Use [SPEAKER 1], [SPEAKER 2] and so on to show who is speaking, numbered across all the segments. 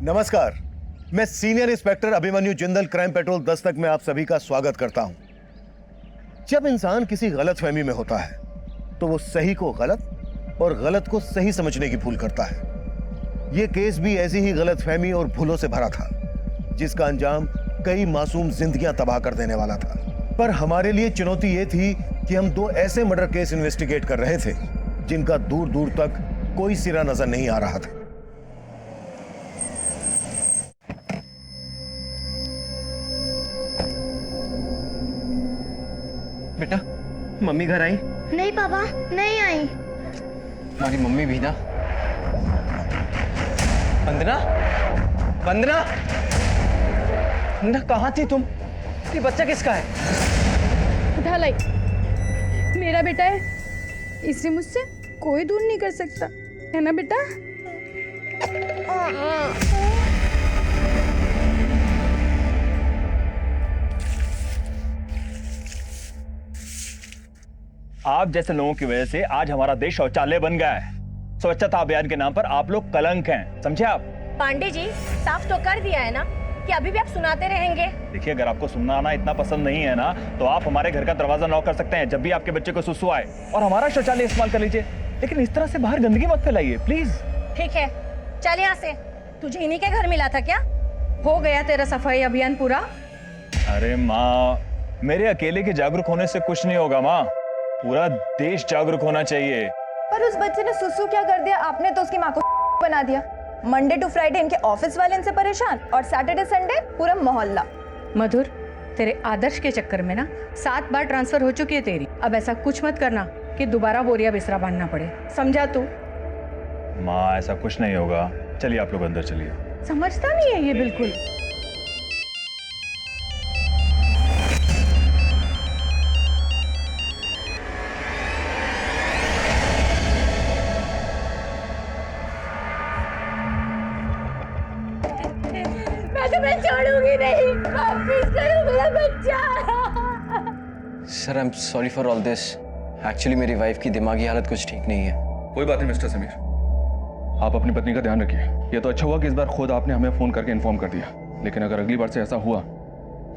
[SPEAKER 1] नमस्कार, मैं senior inspector Abhimanyu Jindal crime petrol Dastak में आप सभी का स्वागत करता हूं। जब इंसान किसी गलतफहमी में होता है तो वो सही को गलत और गलत को सही समझने की भूल करता है। यह केस भी ऐसी ही गलतफहमी और भूलों से भरा था जिसका अंजाम कई मासूम जिंदगियां तबाह कर देने वाला था। पर हमारे लिए चुनौती यह थी कि हम दो ऐसे मर्डर केस इन्वेस्टिगेट कर रहे थे जिनका दूर दूर तक कोई सिरा नजर नहीं आ रहा था।
[SPEAKER 2] बेटा, मम्मी घर आई?
[SPEAKER 3] नहीं पापा, नहीं आई।
[SPEAKER 2] हमारी मम्मी भी ना। वंदना, वंदना, वंदना कहाँ थी तुम? ये बच्चा किसका है?
[SPEAKER 4] उठा लाई, मेरा बेटा है, इसे मुझसे कोई दूर नहीं कर सकता, है ना बेटा?
[SPEAKER 5] आप जैसे लोगों की वजह से आज हमारा देश शौचालय बन गया है। स्वच्छता अभियान के नाम पर आप लोग कलंक हैं, समझे आप?
[SPEAKER 3] पांडे जी, साफ तो कर दिया है ना कि अभी भी आप सुनाते रहेंगे।
[SPEAKER 5] देखिए, अगर आपको सुनना इतना पसंद नहीं है ना, तो आप हमारे घर का दरवाजा नॉक कर सकते हैं जब भी आपके बच्चे को सुसु आए, और हमारा शौचालय इस्तेमाल कर लीजिए। लेकिन इस तरह से बाहर गंदगी मत फैलाइए प्लीज।
[SPEAKER 3] ठीक है, चल यहाँ से। तुझे इन्हीं के घर मिला था क्या? हो गया तेरा सफाई अभियान पूरा?
[SPEAKER 5] अरे माँ, मेरे अकेले के जागरूक होने से कुछ नहीं होगा माँ, पूरा देश जागरूक होना चाहिए।
[SPEAKER 6] पर उस बच्चे ने सुसु क्या कर दिया? आपने तो उसकी माँ को बना दिया। मंडे टू फ्राइडे इनके ऑफिस वाले इनसे परेशान, और सैटरडे संडे पूरा मोहल्ला।
[SPEAKER 7] मधुर, तेरे आदर्श के चक्कर में ना 7 बार ट्रांसफर हो चुकी है तेरी। अब ऐसा कुछ मत करना कि दोबारा बोरिया बिस्तरा बांधना पड़े, समझा तू?
[SPEAKER 5] माँ, ऐसा कुछ नहीं होगा। चलिए आप लोग अंदर चलिए।
[SPEAKER 7] समझता नहीं है ये बिल्कुल।
[SPEAKER 3] मैं छोड़ूंगी नहीं, वापस करो मेरा बच्चा।
[SPEAKER 2] Sir, I am sorry for all this. Actually मेरी वाइफ की दिमागी हालत कुछ ठीक नहीं है।
[SPEAKER 8] कोई बात नहीं मिस्टर समीर, आप अपनी पत्नी का ध्यान रखिए। ये तो अच्छा हुआ कि इस बार खुद आपने हमें फोन करके इन्फॉर्म कर दिया, लेकिन अगर अगली बार से ऐसा हुआ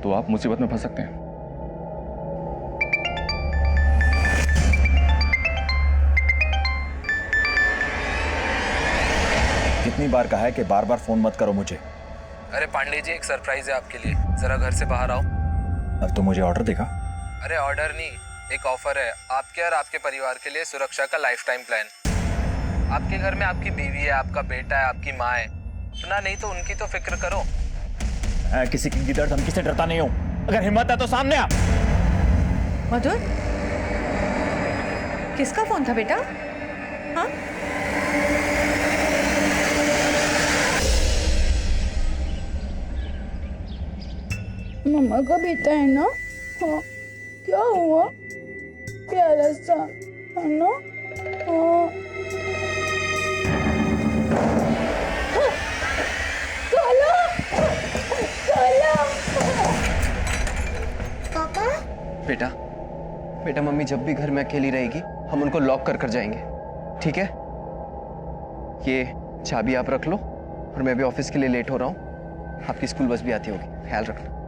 [SPEAKER 8] तो आप मुसीबत में फंस सकते हैं।
[SPEAKER 9] कितनी बार कहा है कि बार बार फोन मत करो मुझे।
[SPEAKER 2] अरे पांडे जी, एक सरप्राइज है आपके लिए, जरा घर से बाहर आओ।
[SPEAKER 9] अब तो मुझे ऑर्डर देगा।
[SPEAKER 2] अरे ऑर्डर नहीं, एक ऑफर है आपके और आपके परिवार के लिए, सुरक्षा का लाइफ टाइम प्लान। आपके घर में आपकी बीवी है, आपका बेटा है, आपकी माँ है, अपना नहीं तो उनकी तो फिक्र करो।
[SPEAKER 9] मैं किसी की डर धमकी से डरता नहीं हूँ। अगर हिम्मत है तो सामने आ।
[SPEAKER 7] मधुर, किसका फोन था बेटा? हाँ,
[SPEAKER 4] मम्मा का बेटा है ना? हाँ, क्या हुआ? प्यारा सा है ना? हाँ। काला, काला।
[SPEAKER 3] पापा,
[SPEAKER 2] बेटा, बेटा मम्मी जब भी घर में अकेली रहेगी हम उनको लॉक कर जाएंगे, ठीक है? ये चाबी आप रख लो, और मैं भी ऑफिस के लिए लेट हो रहा हूँ। आपकी स्कूल बस भी आती होगी, ख्याल रखना।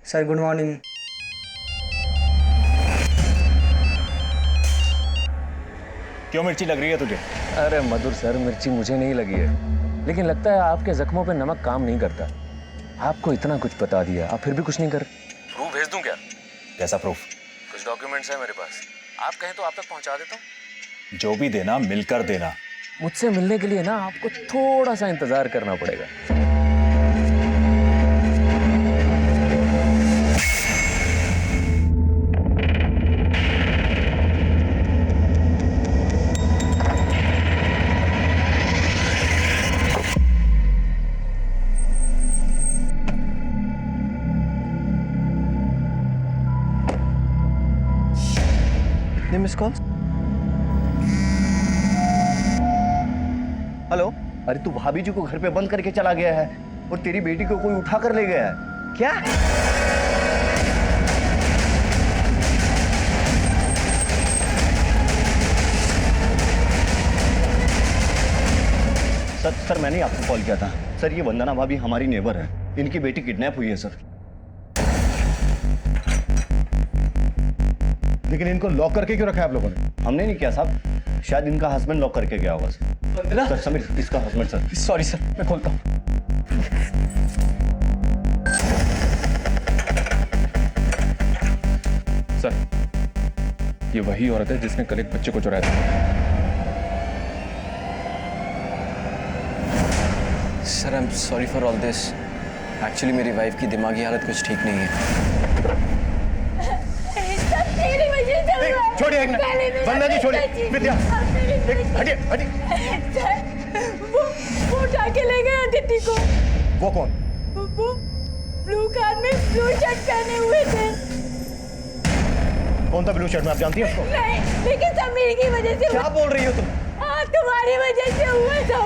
[SPEAKER 10] Sir good morning.
[SPEAKER 5] क्यों मिर्ची लग रही है तुझे?
[SPEAKER 11] अरे मधुर सर, मिर्ची मुझे नहीं लगी है, लेकिन लगता है आपके जख्मों पे नमक काम नहीं करता। आपको इतना कुछ बता दिया, आप फिर भी कुछ नहीं कर।
[SPEAKER 2] प्रूफ भेज दूं क्या?
[SPEAKER 9] कैसा प्रूफ?
[SPEAKER 2] कुछ डॉक्यूमेंट्स है मेरे पास, आप कहें तो आप तक पहुंचा देता हूँ।
[SPEAKER 9] जो भी देना मिलकर देना।
[SPEAKER 11] मुझसे मिलने के लिए ना आपको थोड़ा सा इंतजार करना पड़ेगा।
[SPEAKER 2] Miss call.
[SPEAKER 1] हेलो, अरे तू भाभी जी को घर पे बंद करके चला गया है और तेरी बेटी को कोई उठा कर ले गया है क्या? सर मैंने आपको कॉल किया था सर। ये वंदना भाभी हमारी नेबर है, इनकी बेटी किडनैप हुई है सर। लेकिन इनको लॉक करके क्यों रखा है आप लोगों ने? हमने नहीं किया साहब, शायद इनका हस्बैंड लॉक करके गया होगा सर।
[SPEAKER 2] वंदना?
[SPEAKER 1] सर समीर, इसका हस्बैंड सर।
[SPEAKER 2] सॉरी सर, मैं खोलता हूँ।
[SPEAKER 8] सर, ये वही औरत है जिसने कल एक बच्चे को चुराया था।
[SPEAKER 2] Sir I am sorry for all this. Actually मेरी वाइफ की दिमागी हालत कुछ ठीक नहीं है।
[SPEAKER 4] तेरी वजह से हुआ है।
[SPEAKER 1] छोड़िए एक मिनट, वंदना जी छोड़िए। विद्या, हटिए हटिए।
[SPEAKER 4] वो उठा के ले गए अदिति को।
[SPEAKER 1] वो कौन?
[SPEAKER 4] वो ब्लू कार में ब्लू शर्ट पहने हुए थे।
[SPEAKER 1] कौन था ब्लू शर्ट में, आप जानती हैं उसको?
[SPEAKER 4] नहीं, लेकिन समीर की वजह से।
[SPEAKER 1] क्या बोल रही हो तुम?
[SPEAKER 4] हाँ, तुम्हारी वजह से हुआ था।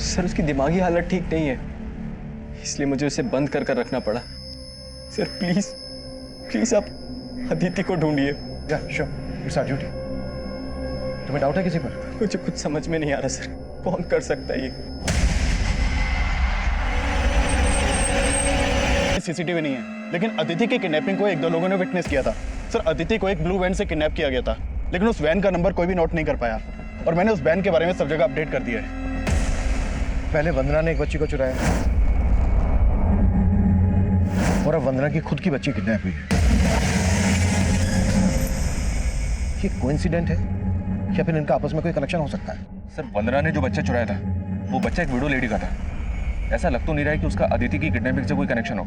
[SPEAKER 2] सर उसकी दिमागी हालत ठीक नहीं है, इसलिए मुझे उसे बंद कर कर रखना पड़ा। सर प्लीज प्लीज आप अदिति को ढूंढिए।
[SPEAKER 1] या श्योर, इट्स आवर ड्यूटी। तुम्हें डाउट है किसी पर?
[SPEAKER 2] मुझे कुछ समझ में नहीं आ रहा सर, कौन कर सकता है ये?
[SPEAKER 5] सीसीटीवी नहीं है, लेकिन अदिति की किडनैपिंग को एक दो लोगों ने विटनेस किया था। सर अदिति को एक ब्लू वैन से किडनैप किया गया था, लेकिन उस वैन का नंबर कोई भी नोट नहीं कर पाया और मैंने उस वैन के बारे में सब जगह अपडेट कर दिया है।
[SPEAKER 1] पहले वंदना ने एक बच्ची को चुराया और अब वंदना की खुद की बच्ची किडनैप हुई है। ये कोइंसिडेंट है या फिर इनका आपस में कोई कनेक्शन हो सकता है?
[SPEAKER 8] सर, वंदना ने जो बच्चा चुराया था वो बच्चा एक विडो लेडी का था। ऐसा लग तो नहीं रहा है कि उसका अदिति की किडनैपिंग से कोई कनेक्शन हो,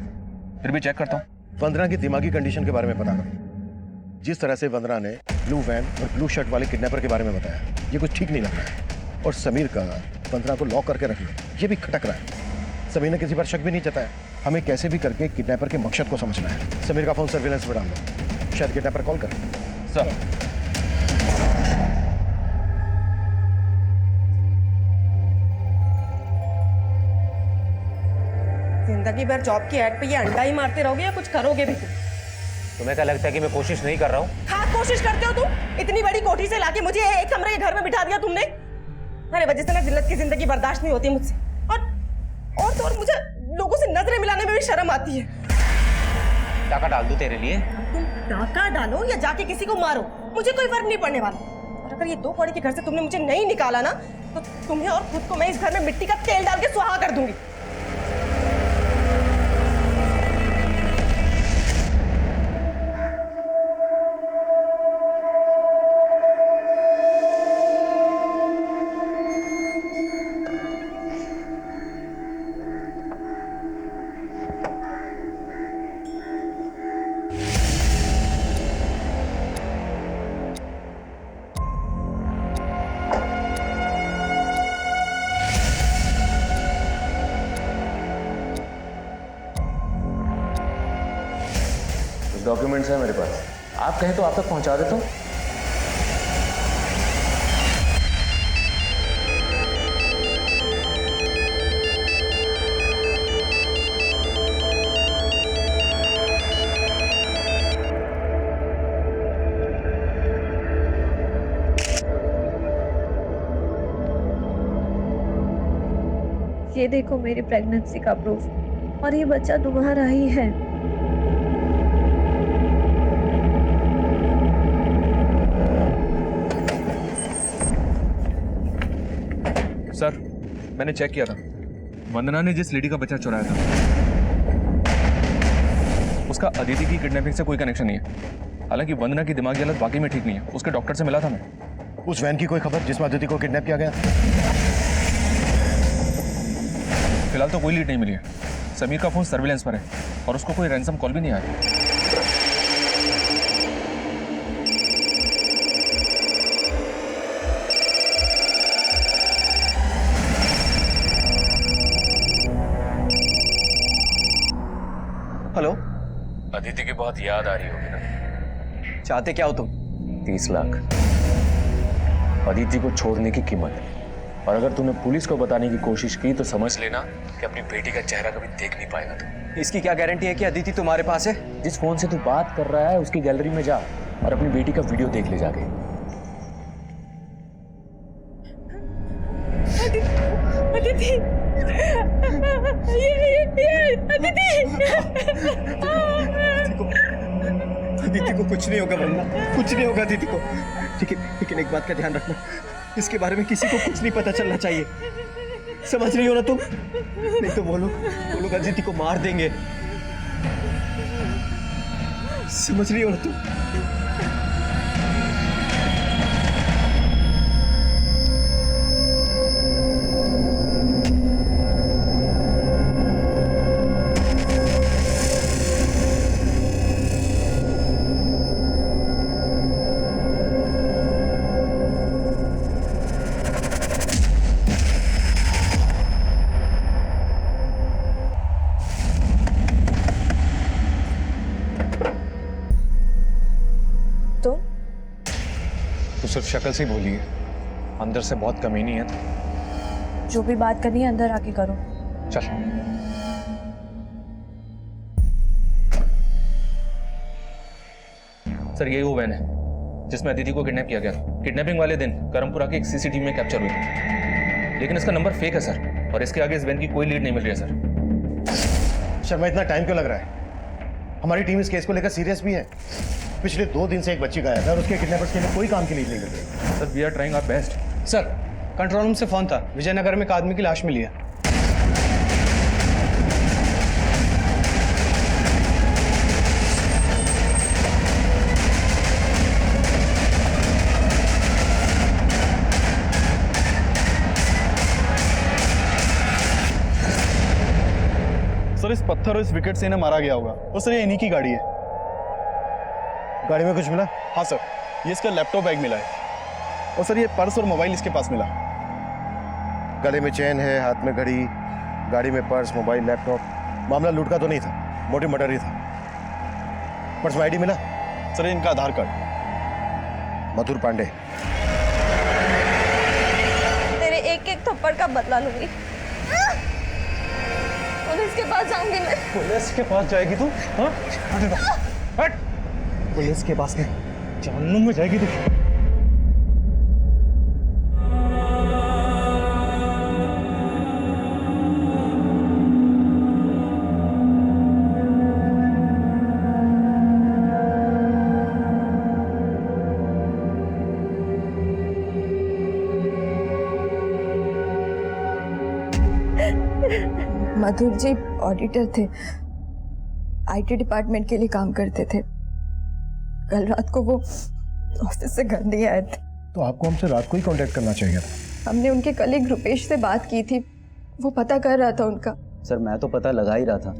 [SPEAKER 8] फिर भी चेक करता हूँ।
[SPEAKER 1] वंदना की दिमागी कंडीशन के बारे में पता करो। जिस तरह से वंदना ने ब्लू वैन और ब्लू शर्ट वाले किडनैपर के बारे में बताया, ये कुछ ठीक नहीं लग रहा है। और समीर का वंदना को लॉक करके रख लो, ये भी खटक रहा है। समीर ने किसी पर शक भी नहीं जताया। हमें कैसे भी करके किडनैपर के मकसद को समझना है। समीर का फोन सर्विलेंस पर डाल दो, शायद किडनैपर कॉल करे।
[SPEAKER 8] सर,
[SPEAKER 3] जिंदगी भर जॉब की एड पे ये अंडा ही मारते रहोगे या कुछ करोगे भी तुम?
[SPEAKER 11] तुम्हें क्या लगता है कि मैं कोशिश नहीं कर रहा हूँ?
[SPEAKER 3] हाँ, कोशिश करते हो तुम। इतनी बड़ी कोठी से लाके मुझे एक कमरे के घर में बिठा दिया तुमने। अरे वजह से ना जिल्लत की जिंदगी बर्दाश्त नहीं होती मुझसे। और मुझे लोगों से नजरें मिलाने में भी शर्म आती है।
[SPEAKER 11] टाका डाल दूं तेरे लिए?
[SPEAKER 3] तुम डाका डालो या जाके किसी को मारो, मुझे कोई फर्क नहीं पड़ने वाला। और अगर ये दो कौड़ी के घर से तुमने मुझे नहीं निकाला ना, तो तुम्हें और खुद को मैं इस घर में मिट्टी का तेल डाल के सुहा कर दूंगी।
[SPEAKER 11] डॉक्यूमेंट्स है मेरे पास, आप कहें तो आप तक पहुंचा देता हूँ।
[SPEAKER 10] ये देखो मेरी प्रेगनेंसी का प्रूफ, और ये बच्चा तुम्हारा ही है।
[SPEAKER 8] सर, मैंने चेक किया था, वंदना ने जिस लेडी का बच्चा चुराया था उसका अदिति की किडनैपिंग से कोई कनेक्शन नहीं है। हालांकि वंदना की दिमागी हालत वाकई में ठीक नहीं है, उसके डॉक्टर से मिला था मैं।
[SPEAKER 1] उस वैन की कोई खबर जिसमें अदिति को किडनैप किया गया?
[SPEAKER 8] फिलहाल तो कोई लीड नहीं मिली है। समीर का फोन सर्विलेंस पर है और उसको कोई रैंसम कॉल भी नहीं आया।
[SPEAKER 11] बहुत याद आ रही होगी ना।
[SPEAKER 2] चाहते क्या हो तुम?
[SPEAKER 11] 30 लाख अदिति को छोड़ने की कीमत। और अगर तूने पुलिस को बताने की कोशिश की तो समझ लेना कि अपनी बेटी का चेहरा कभी देख नहीं पाएगा तू।
[SPEAKER 2] इसकी क्या गारंटी है कि अदिति तुम्हारे पास है?
[SPEAKER 11] जिस फोन से तू बात कर रहा है उसकी गैलरी में जा और अपनी बेटी का वीडियो देख ले जाके।
[SPEAKER 3] अदिति,
[SPEAKER 2] अदिति को कुछ नहीं होगा वरना कुछ नहीं होगा अदिति को। लेकिन एक बात का ध्यान रखना, इसके बारे में किसी को कुछ नहीं पता चलना चाहिए, समझ रही हो ना तुम? नहीं तो वो लोग अदिति को मार देंगे, समझ रही हो ना तुम?
[SPEAKER 5] तो सिर्फ शक्ल से ही बोली है, अंदर से बहुत कमीनी है।
[SPEAKER 6] जो भी बात करनी है अंदर आके करो।
[SPEAKER 5] चल।
[SPEAKER 8] सर यही वो वैन है जिसमें अदिति को किडनैप किया गया था। किडनैपिंग वाले दिन करमपुरा के एक सीसीटीवी में कैप्चर हुई थी, लेकिन इसका नंबर फेक है सर, और इसके आगे इस वैन की कोई लीड नहीं मिल रही है सर।
[SPEAKER 1] शर्मा, इतना टाइम क्यों लग रहा है? हमारी टीम इस केस को लेकर सीरियस भी है। पिछले 2 दिन से एक बच्ची गायब है और उसके किडनैपर्स के लिए कोई काम की लीड नहीं मिल रही।
[SPEAKER 8] Sir we are trying our best.
[SPEAKER 2] Sir control room से फोन था, विजयनगर में एक आदमी की लाश मिली है।
[SPEAKER 5] सर इस पत्थर और इस विकेट से इन्हें मारा गया होगा। और सर ये इन्हीं की गाड़ी है।
[SPEAKER 1] गाड़ी में कुछ मिला?
[SPEAKER 5] हाँ सर, ये इसका लैपटॉप बैग मिला है। और सर ये पर्स और मोबाइल इसके पास मिला।
[SPEAKER 1] गले में चेन है, हाथ में घड़ी, गाड़ी में पर्स, मोबाइल, लैपटॉप। मामला लूट का तो नहीं था, मोटी मर्डर ही था। पर्स में आईडी मिला?
[SPEAKER 5] सर ये इनका आधार कार्ड।
[SPEAKER 1] मधुर पांडे।
[SPEAKER 6] तेरे एक एक थप्पड़ का बदला लूंगी। पुलिस के पास जाऊंगी मैं।
[SPEAKER 5] पुलिस के पास जाएगी तू? हाँ? हट! पुलिस के पास नहीं, जानू में जाएगी तू।
[SPEAKER 6] मधुर जी ऑडिटर थे, आईटी डिपार्टमेंट के लिए काम करते थे। कल रात को वो ऑफिस से घर नहीं आए थे।
[SPEAKER 1] तो आपको हमसे रात को ही कांटेक्ट करना चाहिए था।
[SPEAKER 6] हमने उनके कलीग रुपेश से बात की थी, वो पता कर रहा था उनका।
[SPEAKER 12] सर मैं तो पता लगा ही रहा था,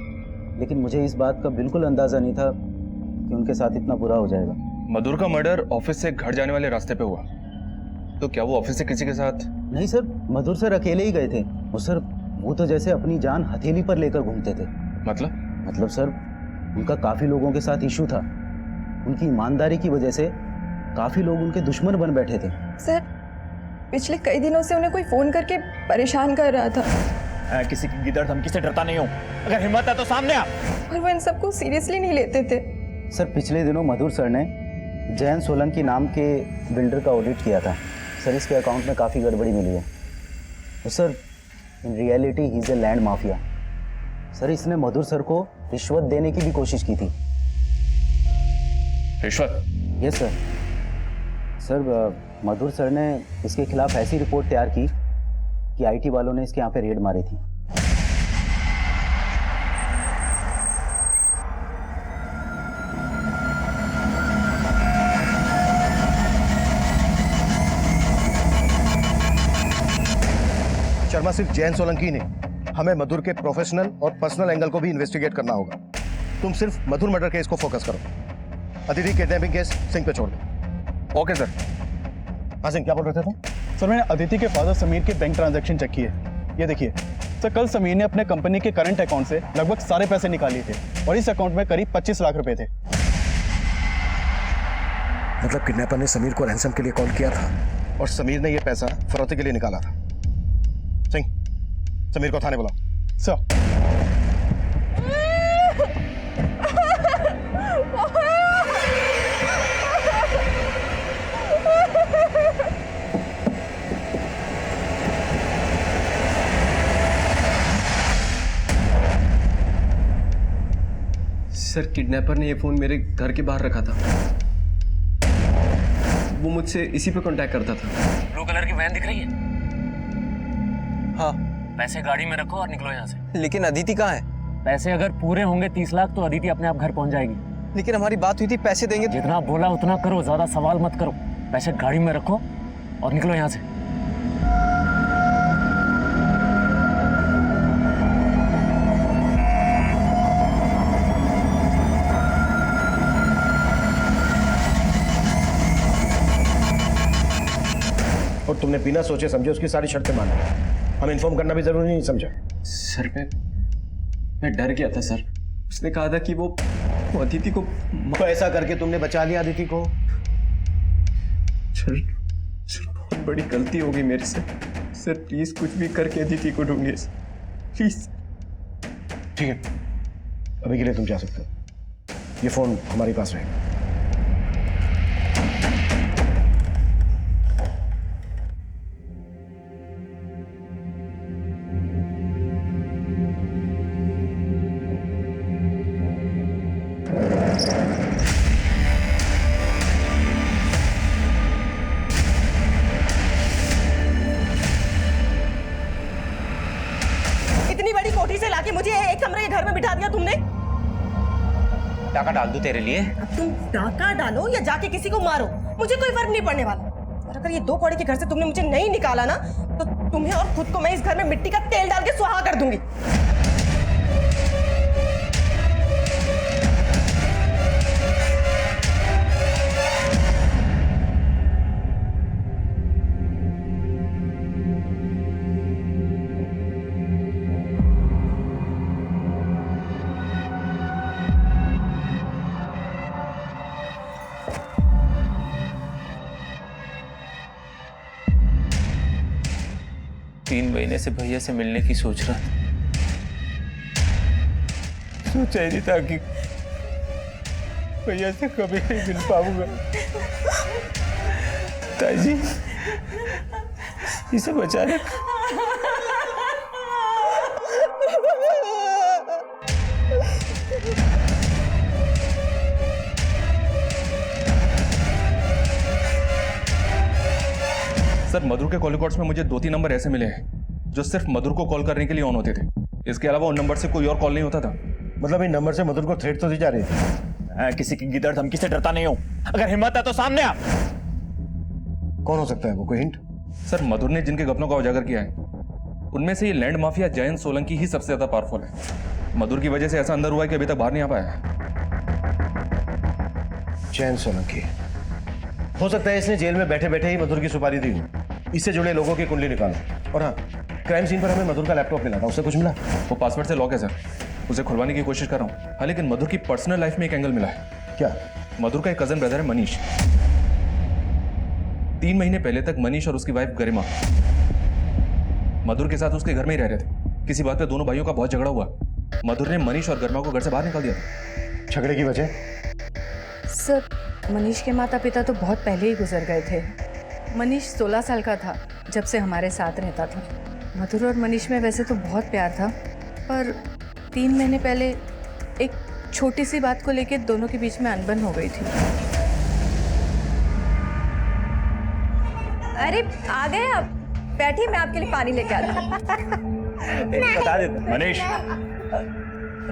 [SPEAKER 12] लेकिन मुझे इस बात का बिल्कुल अंदाजा नहीं था कि उनके साथ इतना बुरा हो जाएगा।
[SPEAKER 8] मधुर का मर्डर ऑफिस से घर जाने वाले रास्ते पे हुआ, तो क्या वो ऑफिस से किसी के साथ?
[SPEAKER 12] नहीं सर, मधुर सर अकेले ही गए थे। वो तो जैसे अपनी जान हथेली पर लेकर घूमते थे। मतलब सर उनका काफी लोगों के साथ इशू था। उनकी ईमानदारी की वजह से काफी लोग उनके दुश्मन बन बैठे थे।
[SPEAKER 6] सर पिछले कई दिनों से उन्हें कोई फोन करके परेशान कर रहा था।
[SPEAKER 9] मैं किसी की गिदड़ धमकी से डरता नहीं हूँ, अगर हिम्मत है तो सामने आ।
[SPEAKER 6] और वो इन सबको सीरियसली नहीं लेते थे।
[SPEAKER 12] सर पिछले दिनों मधुर सर ने जैन सोलंकी नाम के बिल्डर का ऑडिट किया था। सर इसके अकाउंट में काफ़ी गड़बड़ी मिली है। तो sir in reality he is a land mafia. Sir इसने मधुर सर को रिश्वत देने की भी कोशिश की थी।
[SPEAKER 8] रिश्वत?
[SPEAKER 12] Yes sir. सर मधुर सर ने इसके खिलाफ ऐसी रिपोर्ट तैयार की कि आईटी वालों ने इसके यहाँ पे रेड मारी थी।
[SPEAKER 1] शर्मा, सिर्फ जैन सोलंकी नहीं, हमें मधुर के प्रोफेशनल और पर्सनल एंगल को भी इन्वेस्टिगेट करना होगा। तुम सिर्फ मधुर मर्डर केस को फोकस करो, अदिति किडनैपिंग केस सिंह पे छोड़ दो।
[SPEAKER 8] Okay sir.
[SPEAKER 1] हाँ सिंह, क्या बोल रहे थे तुम?
[SPEAKER 5] सर मैंने अदिति के फादर समीर के बैंक ट्रांजैक्शन चेक किए। ये देखिए सर, कल समीर ने अपने कंपनी के करंट अकाउंट से लगभग सारे पैसे निकाले थे और इस अकाउंट में करीब 25 लाख रुपए थे।
[SPEAKER 1] मतलब किडनैपर ने समीर को रैंसम के लिए कॉल किया था और समीर ने यह पैसा फरौती के लिए निकाला था। सिंह, समीर को थाने बुलाओ।
[SPEAKER 5] सर।
[SPEAKER 2] सर, किडनैपर ने ये फोन मेरे घर के बाहर रखा था। वो मुझसे इसी पे कांटेक्ट करता था।
[SPEAKER 11] ब्लू कलर की वैन दिख रही है?
[SPEAKER 2] हाँ।
[SPEAKER 11] पैसे गाड़ी में रखो और निकलो यहाँ से।
[SPEAKER 2] लेकिन अदिति कहाँ है?
[SPEAKER 11] पैसे अगर पूरे होंगे 30 लाख तो अदिति अपने आप घर पहुंच जाएगी।
[SPEAKER 2] लेकिन हमारी बात हुई थी, पैसे देंगे।
[SPEAKER 11] जितना बोला उतना करो, ज्यादा सवाल मत करो। पैसे गाड़ी में रखो और निकलो यहाँ से।
[SPEAKER 1] और तुमने बिना सोचे समझे उसकी सारी शर्तें मान ली। हम इन्फॉर्म करना भी जरूरी नहीं समझा?
[SPEAKER 2] सर, मैं डर गया था सर। उसने कहा था कि वो अदिति को
[SPEAKER 1] तो ऐसा करके तुमने बचा लिया अदिति को?
[SPEAKER 2] सर, बहुत बड़ी गलती हो गई मेरे से। सर प्लीज कुछ भी करके अदिति को ढूंढिए प्लीज।
[SPEAKER 1] ठीक है, अभी के लिए तुम जा सकते हो। ये फोन हमारे पास रहेगा।
[SPEAKER 3] इतनी बड़ी कोठी से लाके मुझे एक कमरे के घर में बिठा दिया तुमने।
[SPEAKER 8] टाका डाल दूं तेरे लिए?
[SPEAKER 3] अब तुम डाका डालो या जाके किसी को मारो, मुझे कोई फर्क नहीं पड़ने वाला। और अगर ये 2 कौड़ी के घर से तुमने मुझे नहीं निकाला ना, तो तुम्हें और खुद को मैं इस घर में मिट्टी का तेल डाल के सुहा कर दूंगी।
[SPEAKER 8] तीन महीने से भैया से मिलने की सोच रहा था। सोचा ही नहीं था कि भैया से कभी नहीं मिल पाऊंगा। ताजी, इसे बचा ले। सर, मधुर के कॉल रिकॉर्ड्स में मुझे 2-3 नंबर ऐसे मिले हैं जो सिर्फ मधुर को कॉल करने के लिए ऑन होते थे। इसके अलावा उन नंबर से कोई और कॉल नहीं होता था।
[SPEAKER 1] मतलब इन नंबर से मधुर को थ्रेट तो दी जा रही थी?
[SPEAKER 9] मैं किसी की गिदड़ धमकी से डरता नहीं हूं। अगर हिम्मत है तो सामने आ।
[SPEAKER 1] कौन हो सकता है वो, कोई हिंट?
[SPEAKER 8] सर, मधुर ने जिनके घटनों का उजागर किया है उनमें से ये लैंड माफिया जयंत सोलंकी ही सबसे ज्यादा पावरफुल है। मधुर की वजह से ऐसा अंदर हुआ है कि अभी तक बाहर नहीं आ पाया है।
[SPEAKER 1] जयंत सोलंकी हो सकता है इसने जेल में बैठे बैठे ही मधुर की सुपारी दी हो। इससे जुड़े लोगों की कुंडली निकालो। और हाँ, क्राइम सीन पर हमें मधुर का लैपटॉप मिला था, उससे कुछ मिला?
[SPEAKER 8] वो पासवर्ड से लॉक है सर, उसे खुलवाने की कोशिश कर रहा हूँ। हाँ, लेकिन मधुर की पर्सनल लाइफ में एक एंगल मिला है।
[SPEAKER 1] क्या?
[SPEAKER 8] मधुर का एक कजन ब्रदर है मनीष। 3 महीने पहले तक मनीष और उसकी वाइफ गरिमा मधुर के साथ उसके घर में ही रह रहे थे। किसी बात पे दोनों भाइयों का बहुत झगड़ा हुआ। मधुर ने मनीष और गरिमा को घर से बाहर निकाल दिया था।
[SPEAKER 1] झगड़े की वजह?
[SPEAKER 7] सर, मनीष के माता पिता तो बहुत पहले ही गुजर गए थे। मनीष 16 साल का था जब से हमारे साथ रहता था। मधुर और मनीष में वैसे तो बहुत प्यार था, पर 3 महीने पहले एक छोटी सी बात को लेकर दोनों के बीच में अनबन हो गई थी।
[SPEAKER 6] अरे आ गए आप, बैठिए, मैं आपके लिए पानी लेके आती हूँ।
[SPEAKER 9] बता देते मनीष,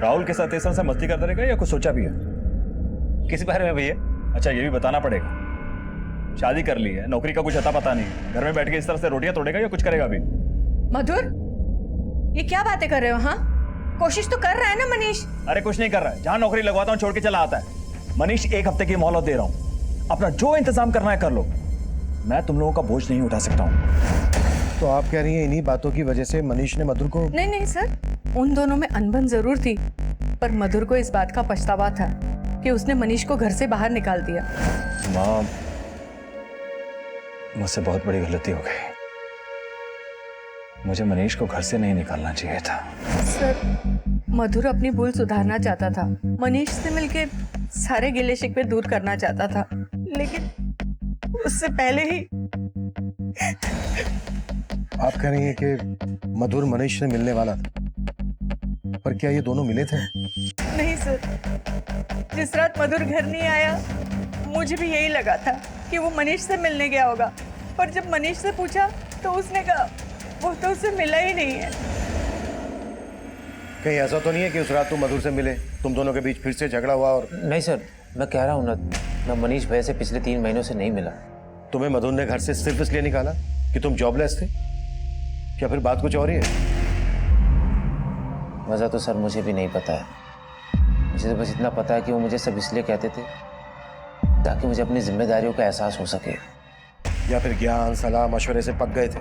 [SPEAKER 9] राहुल के साथ इस तरह से मस्ती करता रहेगा या कुछ सोचा भी है? किस बारे में भैया? अच्छा, ये भी बताना पड़ेगा। शादी कर ली है, नौकरी का कुछ अता पता नहीं, घर में बैठ के इस तरह से रोटियां तोड़ेगा या कुछ करेगा अभी?
[SPEAKER 7] मधुर, ये क्या बातें कर रहे हो? हाँ, कोशिश तो कर रहा है ना मनीष।
[SPEAKER 9] अरे कुछ नहीं कर रहा है, जहां नौकरी लगवाता हूं छोड़ के चला आता है। मनीष, 1 हफ्ते की मोहलत दे रहा हूं, अपना जो इंतजाम करना है कर लो। मैं तुम लोगों का बोझ नहीं उठा सकता हूं।
[SPEAKER 1] तो आप कह रही हैं इन्हीं बातों की वजह से मनीष ने मधुर को?
[SPEAKER 7] नहीं सर, उन दोनों में अनबन जरूर थी, पर मधुर को इस बात का पछतावा था कि उसने मनीष को घर से बाहर निकाल दिया।
[SPEAKER 9] माँ, मुझसे बहुत बड़ी गलती हो गई। मुझे मनीष को घर से नहीं निकालना चाहिए था।
[SPEAKER 7] सर, मधुर अपनी भूल सुधारना चाहता था, मनीष से मिलके सारे गिले शिकवे दूर करना चाहता था, लेकिन उससे पहले ही।
[SPEAKER 1] आप कह रही हैं कि मधुर मनीष से मिलने वाला था, पर क्या ये दोनों मिले थे?
[SPEAKER 7] नहीं सर, जिस रात मधुर घर नहीं आया मुझे भी यही लगा था कि वो मनीष से मिलने गया होगा, पर जब मनीष से पूछा तो उसने कहा वो तो उससे मिला ही नहीं है।
[SPEAKER 1] कहीं ऐसा तो नहीं है कि उस रात तुम मधुर से मिले, तुम दोनों के बीच फिर से झगड़ा हुआ? और
[SPEAKER 11] नहीं सर, मैं कह रहा हूँ ना, मैं मनीष भैया से पिछले 3 महीनों से नहीं मिला।
[SPEAKER 1] तुम्हें मधुर ने घर से सिर्फ इसलिए निकाला कि तुम जॉबलेस थे? क्या फिर बात कुछ और ही है?
[SPEAKER 11] वजह तो सर मुझे भी नहीं पता है। मुझे तो बस इतना पता है कि वो मुझे सब इसलिए कहते थे ताकि मुझे अपनी जिम्मेदारियों का एहसास हो सके।
[SPEAKER 1] या फिर ज्ञान सलाह मशवरे से पक गए थे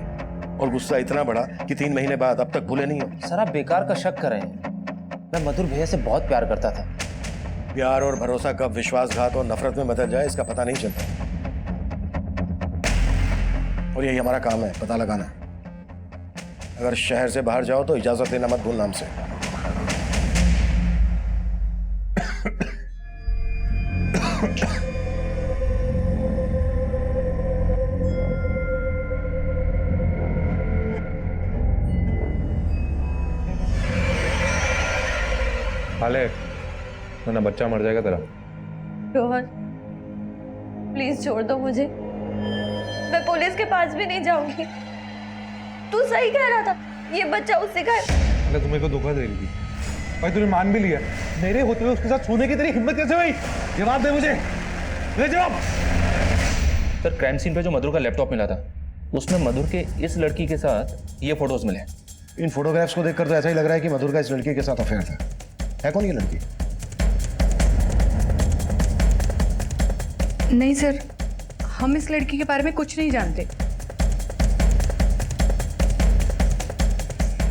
[SPEAKER 1] और गुस्सा इतना बड़ा कि 3 महीने बाद अब तक भूले नहीं हो?
[SPEAKER 11] सर, आप बेकार का शक कर रहे हैं। मैं मधुर भैया से बहुत प्यार करता था।
[SPEAKER 1] प्यार और भरोसा कब विश्वासघात और नफरत में बदल जाए इसका पता नहीं चलता, और यही हमारा काम है, पता लगाना। अगर शहर से बाहर जाओ तो इजाजत देना मत भूलना हमसे।
[SPEAKER 8] हाले, वरना बच्चा मर जाएगा तेरा।
[SPEAKER 10] रोहन, प्लीज छोड़ दो मुझे, मैं पुलिस के पास भी नहीं जाऊंगी। तू सही कह रहा था, ये बच्चा उससे का
[SPEAKER 13] अगर तुम्हें को धोखा दे रही थी भाई, तूने मान भी लिया। मेरे होते हुए उसके साथ सोने की तेरी हिम्मत कैसे हुई? जवाब दे मुझे, दे जवाब।
[SPEAKER 8] सर, क्राइम सीन पे जो मधुर का लैपटॉप मिला था उसमें मधुर के इस लड़की के साथ ये फोटोज मिले।
[SPEAKER 1] इन फोटोग्राफ्स को देखकर तो ऐसा ही लग रहा है कि मधुर का इस लड़की के साथ अफेयर था। है कौन ये लड़की?
[SPEAKER 7] नहीं सर, हम इस लड़की के बारे में कुछ नहीं जानते।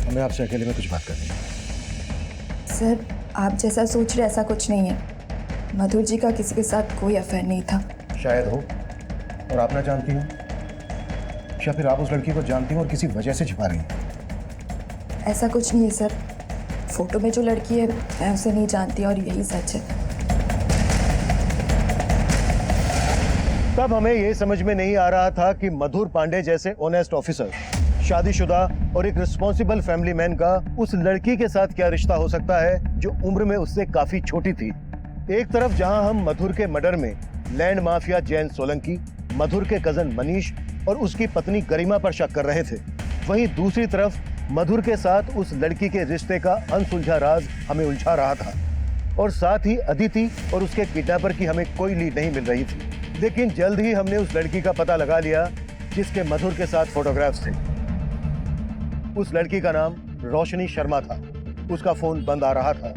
[SPEAKER 1] हमें आपसे अकेले में कुछ बात करनी है।
[SPEAKER 6] सर, आप जैसा सोच रहे ऐसा कुछ नहीं है। मधुर जी का किसी के साथ कोई अफेयर नहीं था।
[SPEAKER 1] शायद हो और आप ना जानती हो, या फिर आप उस लड़की को जानती हो और किसी वजह से छिपा रही हैं।
[SPEAKER 6] ऐसा कुछ नहीं है सर, फोटो में जो लड़की है मैं उसे नहीं जानती और यही सच है।
[SPEAKER 1] तब हमें यह समझ में नहीं आ रहा था कि मधुर पांडे जैसे ऑनेस्ट ऑफिसर, शादीशुदा और एक रिस्पॉन्सिबल फैमिली मैन का उस लड़की के साथ क्या रिश्ता हो सकता है जो उम्र में उससे काफी छोटी थी। एक तरफ जहां हम मधुर के मर्डर में लैंड माफिया जैन सोलंकी, मधुर के कजन मनीष और उसकी पत्नी गरिमा पर शक कर रहे थे, वहीं दूसरी तरफ मधुर के साथ उस लड़की के रिश्ते का अनसुलझा राज हमें उलझा रहा था, और साथ ही अदिति और उसके किडनैपर की हमें कोई लीड नहीं मिल रही थी। लेकिन जल्द ही हमने उस लड़की का पता लगा लिया जिसके मधुर के साथ फोटोग्राफ्स थे। उस लड़की का नाम रोशनी शर्मा था। उसका फोन बंद आ रहा था।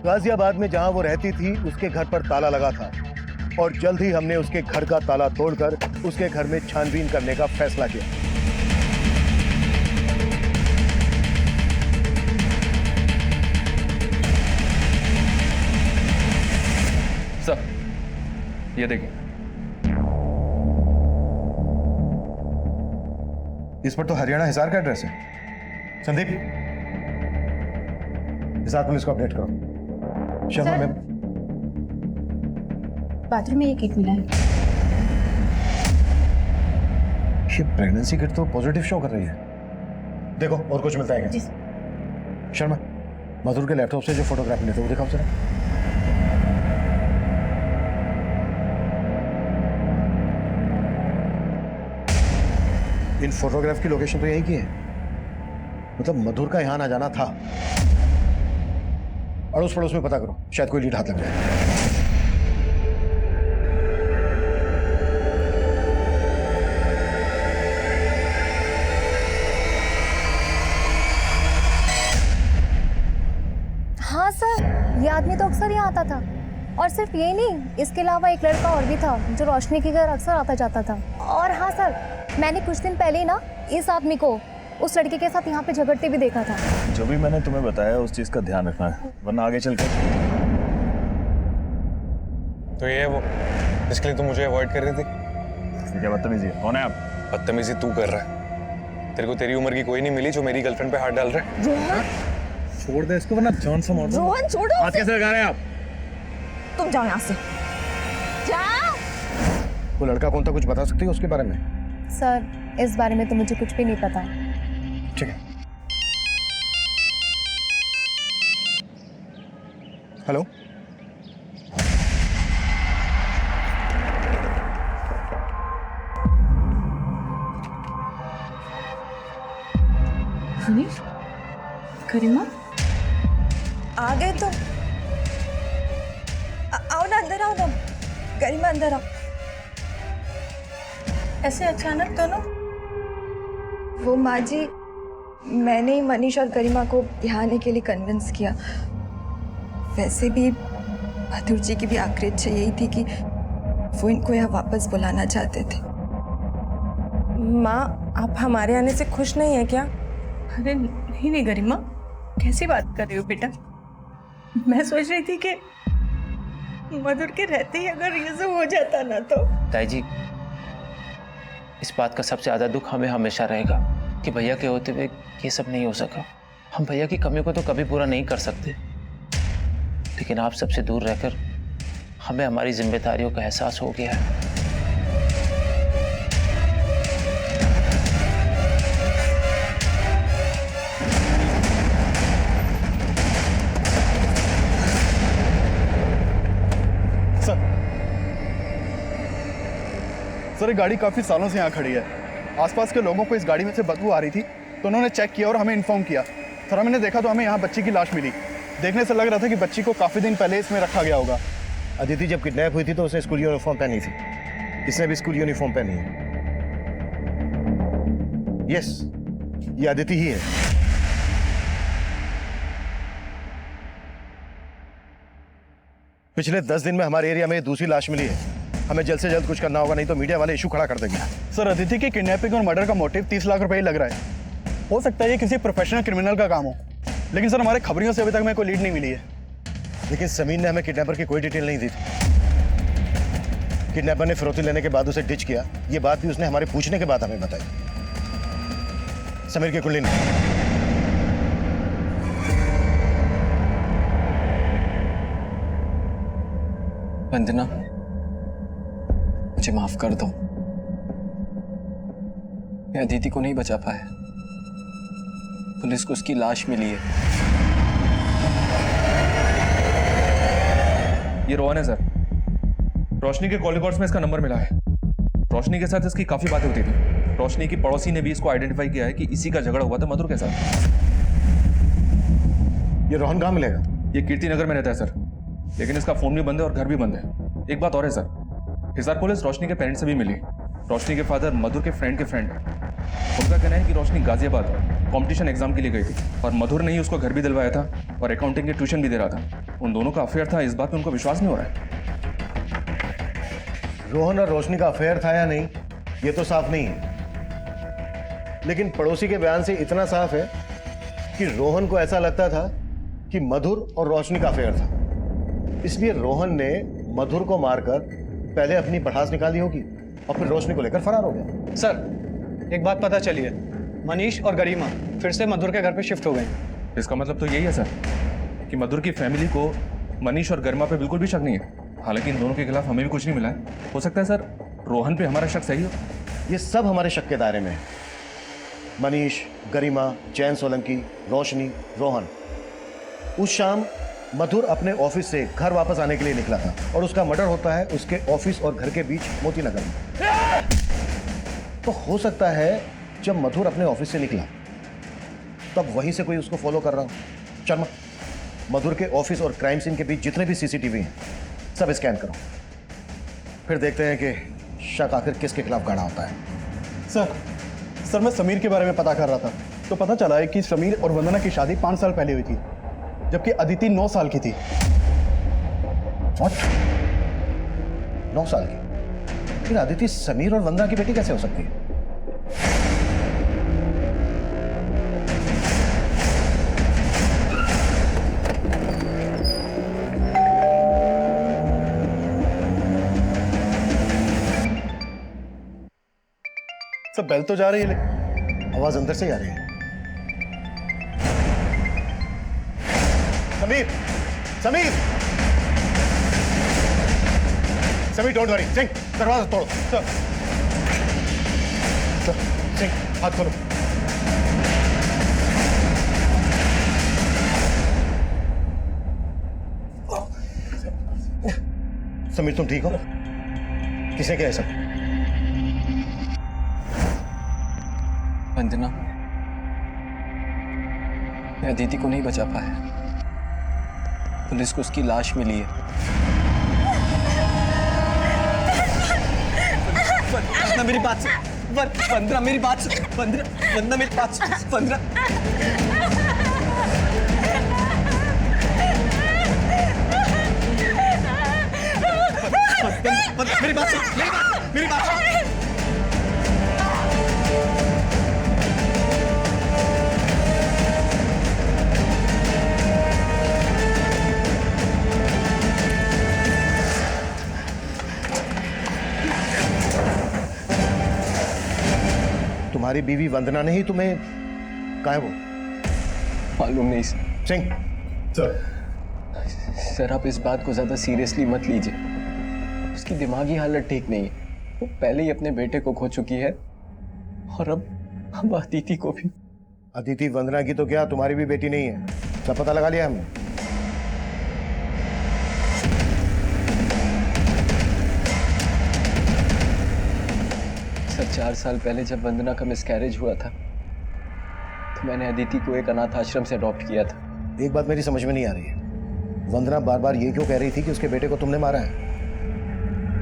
[SPEAKER 1] गाजियाबाद में जहां वो रहती थी उसके घर पर ताला लगा था, और जल्द ही हमने उसके घर का ताला तोड़कर उसके घर में छानबीन करने का फैसला किया।
[SPEAKER 8] सर, ये देखिए,
[SPEAKER 1] इस पर तो हरियाणा हिसार का एड्रेस है। संदीप, हिसार पुलिस को अपडेट करो। शर्मा मैम,
[SPEAKER 4] बाथरूम में ये किट मिला है।
[SPEAKER 1] ये प्रेगनेंसी किट तो पॉजिटिव शो कर रही है। देखो और कुछ मिलता है क्या? शर्मा, मधुर के लैपटॉप से जो फोटोग्राफ मिले थे वो दिखाओ जरा। इन फोटोग्राफ की लोकेशन तो यही की है, मतलब मधुर का यहां ना जाना था। अड़ोस पड़ोस में पता करो, शायद कोई लीड हाथ लग जाए।
[SPEAKER 10] हाँ सर, ये आदमी तो अक्सर यहाँ आता था, और सिर्फ यही नहीं, इसके अलावा एक लड़का और भी था जो रोशनी के घर अक्सर आता जाता था। और हाँ सर, मैंने कुछ दिन पहले ही ना इस आदमी को उस लड़के के साथ यहाँ पे झगड़ते भी देखा था।
[SPEAKER 9] जो भी मैंने तुम्हें बताया उस चीज का ध्यान रखना है, वरना आगे चलकर
[SPEAKER 13] तो ये है वो जिसके लिए तू मुझे अवॉइड कर रही थी।
[SPEAKER 9] क्या बदतमीजी है? कौन है आप?
[SPEAKER 13] बदतमीजी तू कर रहा है। तेरे को तेरी उम्र की कोई नहीं मिली जो मेरी गर्लफ्रेंड पे हाथ डाल रहा है। छोड़ दे इसको वरना जान से मार दूंगा।
[SPEAKER 3] रोहन छोड़ो
[SPEAKER 9] हाथ कैसे लगा रहे हैं आप?
[SPEAKER 3] तुम जाओ यहाँ से जाओ।
[SPEAKER 1] वो लड़का कौन था, कुछ बता सकती है उसके बारे में?
[SPEAKER 10] सर इस बारे में तो मुझे कुछ भी नहीं पता।
[SPEAKER 1] ठीक है। हेलो,
[SPEAKER 4] मनीष, करीमा,
[SPEAKER 6] आ गए तो आओ ना, अंदर आओ ना। गरिमा अंदर आओ।
[SPEAKER 4] ऐसे अचानक दोनों?
[SPEAKER 6] वो माँ जी, मैंने ही मनीष और गरिमा को यहाँ आने के लिए कन्विंस किया। वैसे भी मधुर जी की भी आखिरी इच्छा यही थी कि वो इनको यहाँ वापस बुलाना चाहते थे।
[SPEAKER 3] माँ, आप हमारे आने से खुश नहीं है क्या?
[SPEAKER 4] अरे नहीं नहीं गरिमा, कैसी बात कर रही हो बेटा? मैं सोच रही थी कि मधुर के रहते ही अगर ये सब हो जाता ना तो।
[SPEAKER 11] ताई जी, इस बात का सबसे ज्यादा दुख हमें हमेशा रहेगा कि भैया के होते हुए ये सब नहीं हो सका। हम भैया की कमी को तो कभी पूरा नहीं कर सकते, लेकिन आप सबसे दूर रहकर हमें हमारी जिम्मेदारियों का एहसास हो गया है।
[SPEAKER 5] सर ये गाड़ी काफ़ी सालों से यहाँ खड़ी है। आसपास के लोगों को इस गाड़ी में से बदबू आ रही थी तो उन्होंने चेक किया और हमें इन्फॉर्म किया। सर हमने देखा तो हमें यहाँ बच्ची की लाश मिली। देखने से लग रहा था कि बच्ची को काफ़ी दिन पहले इसमें रखा गया होगा।
[SPEAKER 1] अदिति जब किडनैप हुई थी तो उसने स्कूल यूनिफॉर्म पहनी थी, इसने भी स्कूल यूनिफॉर्म पहनी है। यस, ये अदिति ही है। पिछले 10 दिन में हमारे एरिया में दूसरी लाश मिली है। हमें जल्द से जल्द कुछ करना होगा, नहीं तो मीडिया वाले इशू खड़ा कर देंगे।
[SPEAKER 5] सर अदिति की किडनैपिंग और मर्डर का मोटिव 30 लाख रुपए ही लग रहा है। हो सकता है ये किसी प्रोफेशनल क्रिमिनल का काम हो, लेकिन सर हमारे खबरियों से अभी तक हमें कोई लीड नहीं मिली है।
[SPEAKER 1] लेकिन समीर ने हमें किडनैपर की कोई डिटेल नहीं दी थी। किडनैपर ने फिरौती लेने के बाद उसे डिच किया, ये बात भी उसने हमारे पूछने के बाद हमें बताई। समीर की कुंडली नहीं।
[SPEAKER 2] वंदना, मुझे माफ कर दो। मैं अदिति को नहीं बचा पाया। पुलिस को उसकी लाश मिली है।
[SPEAKER 8] ये रोहन है सर। रोशनी के कॉल रिकॉर्ड्स में इसका नंबर मिला है। रोशनी के साथ इसकी काफी बातें होती थी। रोशनी की पड़ोसी ने भी इसको आइडेंटिफाई किया है कि इसी का झगड़ा हुआ था मधुर के साथ।
[SPEAKER 1] ये रोहन कहाँ मिलेगा?
[SPEAKER 8] ये कीर्ति नगर में रहता है सर, लेकिन इसका फोन भी बंद है और घर भी बंद है। एक बात और है सर, हिसार पुलिस रोशनी के पेरेंट्स से भी मिली। रोशनी के फादर मधुर के फ्रेंड है। उनका कहना है कि रोशनी गाजियाबाद कंपटीशन एग्जाम के लिए गई थी और मधुर ने ही उसको घर भी दिलवाया था और अकाउंटिंग के ट्यूशन भी दे रहा था। उन दोनों का अफेयर था, इस बात में उनको विश्वास नहीं हो रहा है।
[SPEAKER 1] रोहन और रोशनी का अफेयर था या नहीं, ये तो साफ नहीं है, लेकिन पड़ोसी के बयान से इतना साफ है कि रोहन को ऐसा लगता था कि मधुर और रोशनी का अफेयर था। इसलिए रोहन ने मधुर को मारकर पहले अपनी भड़ास निकाली होगी और फिर रोशनी को लेकर फरार हो गया।
[SPEAKER 5] सर एक बात पता चली है, मनीष और गरिमा फिर से मधुर के घर पे शिफ्ट हो गए।
[SPEAKER 8] इसका मतलब तो यही है सर कि मधुर की फैमिली को मनीष और गरिमा पे बिल्कुल भी शक नहीं है। हालांकि इन दोनों के खिलाफ हमें भी कुछ नहीं मिला है। हो सकता है सर रोहन पे हमारा शक सही हो।
[SPEAKER 1] ये सब हमारे शक के दायरे में है। मनीष, गरिमा, जैन सोलंकी, रोशनी, रोहन। उस शाम मधुर अपने ऑफिस से घर वापस आने के लिए निकला था और उसका मर्डर होता है उसके ऑफिस और घर के बीच मोती नगर में। तो हो सकता है जब मधुर अपने ऑफिस से निकला तब वहीं से कोई उसको फॉलो कर रहा हो। शर्मा, मधुर के ऑफिस और क्राइम सीन के बीच जितने भी सीसीटीवी हैं सब स्कैन करो, फिर देखते हैं कि शक आखिर किसके खिलाफ गाढ़ा होता है।
[SPEAKER 5] सर मैं समीर के बारे में पता कर रहा था तो पता चला है कि समीर और वंदना की शादी 5 साल पहले हुई थी, जबकि अदिति 9 साल की थी।
[SPEAKER 1] What? 9 साल की? फिर अदिति समीर और वंदना की बेटी कैसे हो सकती है?
[SPEAKER 5] सब बेल तो जा रही है लेकिन
[SPEAKER 1] आवाज अंदर से ही आ रही है। Sameer, Sameer, Sameer, don't worry. सिंह, दरवाजा तोड़ो। सर, सिंह, हाथ खोलो। समीर, तुम ठीक हो? किसे क्या है सब?
[SPEAKER 2] वंदना, मैं अदिति को नहीं बचा पाया। पुलिस को उसकी लाश मिली है। वंदना मेरी बात सुन। वंदना मेरी बात सुन। वंदना मेरी बात सुन। वंदना मेरी बात सुन। मेरी बात सुन।
[SPEAKER 1] तुम्हारी बीवी वंदना ने ही तुम्हें कहा है वो?
[SPEAKER 2] मालूम नहीं सर।
[SPEAKER 1] सिंह,
[SPEAKER 2] सर आप इस बात को ज्यादा सीरियसली मत लीजिए। उसकी दिमागी हालत ठीक नहीं है। वो पहले ही अपने बेटे को खो चुकी है और अब अदिति को भी।
[SPEAKER 1] अदिति वंदना की तो क्या, तुम्हारी भी बेटी नहीं है। सब पता लगा लिया हमने।
[SPEAKER 2] सर 4 साल पहले जब वंदना का मिसकैरेज हुआ था तो मैंने अदिति को एक अनाथ आश्रम से अडॉप्ट किया था।
[SPEAKER 1] एक बात मेरी समझ में नहीं आ रही है, वंदना बार बार ये क्यों कह रही थी कि उसके बेटे को तुमने मारा है?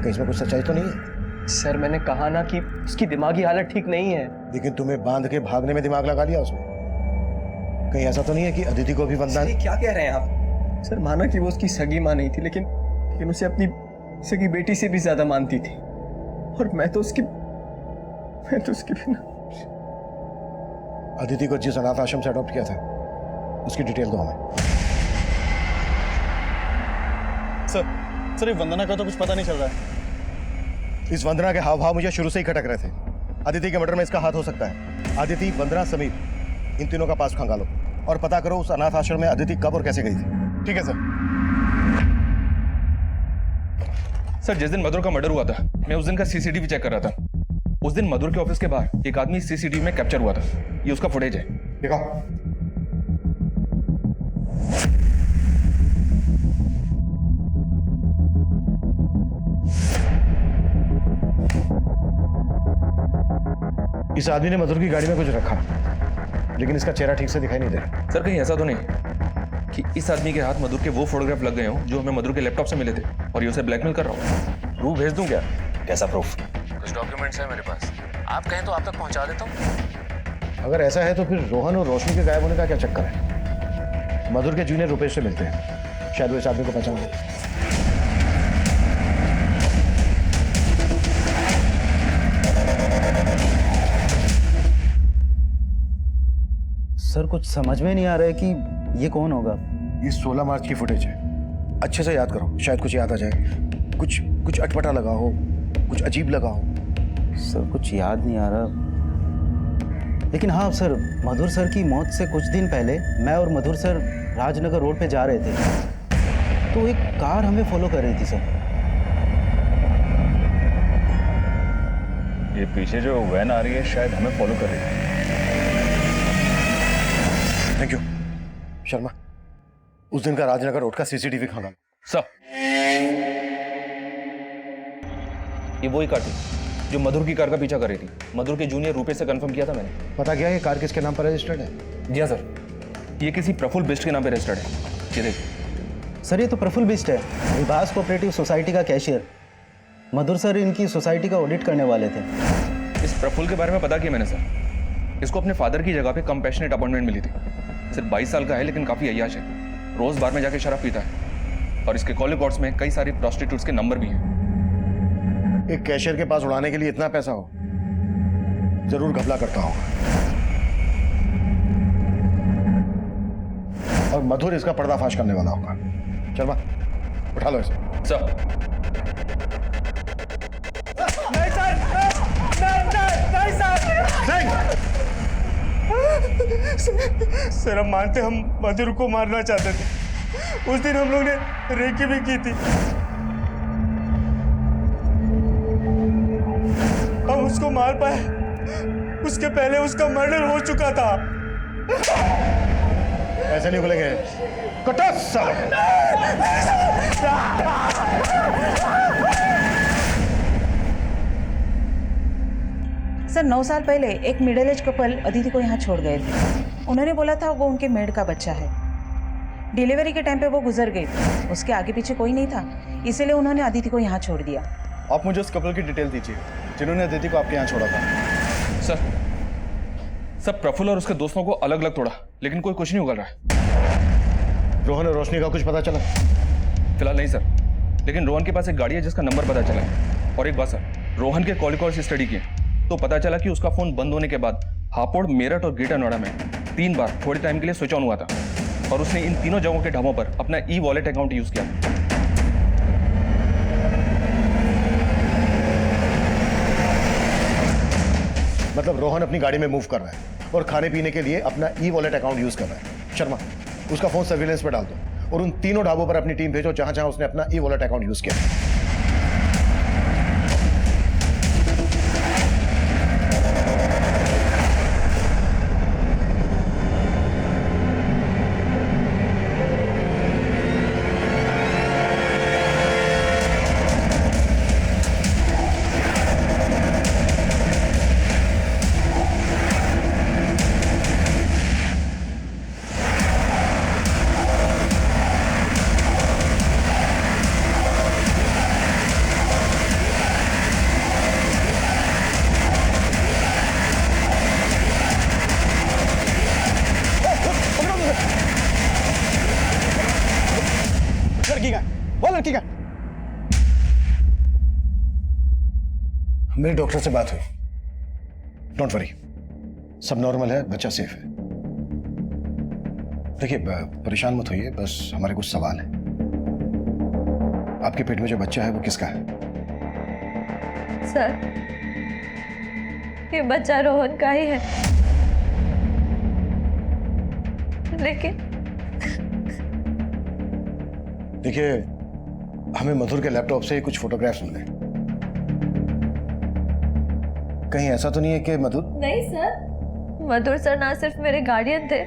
[SPEAKER 1] कहीं इसमें कुछ सच्चाई तो नहीं है?
[SPEAKER 2] सर मैंने कहा ना कि उसकी दिमागी हालत ठीक नहीं है।
[SPEAKER 1] लेकिन तुम्हें बांध के भागने में दिमाग लगा लिया उसने। कहीं ऐसा तो नहीं है कि अदिति को भी वंदना?
[SPEAKER 2] क्या कह रहे हैं आप? सर माना कि वो उसकी सगी माँ नहीं थी, लेकिन उसे अपनी सगी बेटी से भी ज्यादा मानती थी। और मैं तो उसके बिना।
[SPEAKER 1] अदिति को जिस अनाथ आश्रम से अडॉप्ट किया था उसकी डिटेल दो हमें।
[SPEAKER 5] सर ये वंदना का तो कुछ पता नहीं चल रहा है।
[SPEAKER 1] इस वंदना के हाव भाव मुझे शुरू से ही खटक रहे थे। अदिति के मर्डर में इसका हाथ हो सकता है। अदिति, वंदना, समीर, इन तीनों का पास खंगालो और पता करो उस अनाथ आश्रम में अदिति कब और कैसे गई थी।
[SPEAKER 5] ठीक है सर।
[SPEAKER 8] सर जिस दिन मधुर का मर्डर हुआ था मैं उस दिन का सीसीटीवी चेक कर रहा था। उस दिन मधुर के ऑफिस के बाहर एक आदमी सीसीटीवी में कैप्चर हुआ था। ये उसका फुटेज है।
[SPEAKER 1] दिखाओ। इस आदमी ने मधुर की गाड़ी में कुछ रखा, लेकिन इसका चेहरा ठीक से दिखाई नहीं दे रहा।
[SPEAKER 8] सर कहीं ऐसा तो नहीं कि इस आदमी के हाथ मधुर के वो फोटोग्राफ लग गए हों जो हमें मधुर के लैपटॉप से मिले थे और ये उसे ब्लैकमेल कर रहा हो?
[SPEAKER 9] प्रूफ भेज दूं क्या? कैसा प्रूफ?
[SPEAKER 11] कुछ डॉक्यूमेंट्स हैं मेरे पास, आप कहें तो आप तक पहुंचा देता हूँ।
[SPEAKER 1] अगर ऐसा है तो फिर रोहन और रोशनी के गायब होने का क्या चक्कर है? मधुर के जूनियर रुपेश से मिलते हैं, शायद वो इस आदमी को पहचान ले।
[SPEAKER 12] सर कुछ समझ में नहीं आ रहा है कि ये कौन होगा।
[SPEAKER 1] ये 16 मार्च की फुटेज है। अच्छे से याद करो, शायद कुछ याद आ जाए। कुछ अटपटा लगा हो, कुछ अजीब लगा हो।
[SPEAKER 12] सर कुछ याद नहीं आ रहा, लेकिन हाँ सर, मधुर सर की मौत से कुछ दिन पहले मैं और मधुर सर राजनगर रोड पे जा रहे थे तो एक कार हमें फॉलो कर रही थी सर।
[SPEAKER 9] ये पीछे जो वैन आ रही है शायद हमें फॉलो कर रही है।
[SPEAKER 1] Thank you Sharma. उस दिन का राजनगर रोड का सीसीटीवी खंगालो।
[SPEAKER 8] सर ये वही कार थी जो मधुर की कार का पीछा कर रही थी। मधुर के जूनियर रुपेश से कंफर्म किया था मैंने।
[SPEAKER 1] पता क्या है ये कार किसके नाम पर रजिस्टर्ड है?
[SPEAKER 8] जी हाँ सर, ये किसी प्रफुल्ल बिष्ट के नाम पे रजिस्टर्ड है। ये देखिए
[SPEAKER 12] सर, ये तो प्रफुल्ल बिष्ट है, विभास कोऑपरेटिव सोसाइटी का कैशियर। मधुर सर इनकी सोसाइटी का ऑडिट करने वाले थे।
[SPEAKER 8] इस प्रफुल्ल के बारे में पता किया मैंने सर। इसको अपने फादर की जगह पे कंपैशनेट अपॉइंटमेंट मिली थी। सिर्फ 22 साल का है लेकिन काफी अय्याश है। रोज बार में जाके शराब पीता है और इसके कॉल रिकॉर्ड्स में कई सारी प्रोस्टिट्यूट्स के नंबर भी हैं।
[SPEAKER 1] एक कैशियर के पास उड़ाने के लिए इतना पैसा हो, जरूर घपला करता होगा। और मधुर इसका पर्दाफाश करने वाला होगा। शर्मा उठा लो इसे।
[SPEAKER 8] सर
[SPEAKER 13] नहीं सर, नहीं सर।
[SPEAKER 14] सर हम मानते हम मधुर को मारना चाहते थे, उस दिन हम लोग ने रेकी भी की थी, हम उसको मार पाए उसके पहले उसका मर्डर हो चुका था।
[SPEAKER 1] ऐसे नहीं बोलेंगे, कटो साले।
[SPEAKER 15] सर 9 साल पहले एक मिडिल एज कपल अदिति को यहाँ छोड़ गए थे। उन्होंने बोला था वो उनके मेड का बच्चा है। डिलीवरी के टाइम पे वो गुजर गई, उसके आगे पीछे कोई नहीं था, इसीलिए उन्होंने अदिति को यहाँ छोड़ दिया।
[SPEAKER 5] आप मुझे उस कपल की डिटेल दीजिए जिन्होंने अदिति को आपके यहाँ छोड़ा था।
[SPEAKER 8] सर प्रफुल्ल और उसके दोस्तों को अलग अलग तोड़ा, लेकिन कोई कुछ नहीं उगल रहा है।
[SPEAKER 1] रोहन और रोशनी का कुछ पता चला?
[SPEAKER 8] फिलहाल नहीं सर, लेकिन रोहन के पास एक गाड़ी है जिसका नंबर पता चला है। और एक बात सर, रोहन के कॉल से स्टडी किए तो पता चला कि उसका फोन बंद होने के बाद हापुड़, मेरठ और ग्रेटर नोएडा में 3 बार थोड़े टाइम के लिए स्विच ऑन हुआ था, और उसने इन तीनों जगहों के ढाबों पर अपना ई-वॉलेट अकाउंट यूज किया।
[SPEAKER 1] मतलब रोहन अपनी गाड़ी में मूव कर रहा है और खाने पीने के लिए अपना ई-वॉलेट अकाउंट यूज कर रहा है। शर्मा, उसका फोन सर्विलेंस पर डाल दो और उन तीनों ढाबों पर अपनी टीम भेजो जहां जहां उसने अपना ई-वॉलेट अकाउंट यूज किया।
[SPEAKER 5] लड़की का?
[SPEAKER 1] मेरे डॉक्टर से बात हुई, डोंट वरी, सब नॉर्मल है, बच्चा सेफ है। देखिए परेशान मत होइए, बस हमारे कुछ सवाल हैं। आपके पेट में जो बच्चा है वो किसका है?
[SPEAKER 16] सर, ये बच्चा रोहन का ही है, लेकिन
[SPEAKER 1] देखिए हमें मधुर के लैपटॉप से कुछ फोटोग्राफ्स मिले। कहीं ऐसा तो नहीं है कि मधुर?
[SPEAKER 16] नहीं सर, मधुर सर ना सिर्फ मेरे गार्डियन थे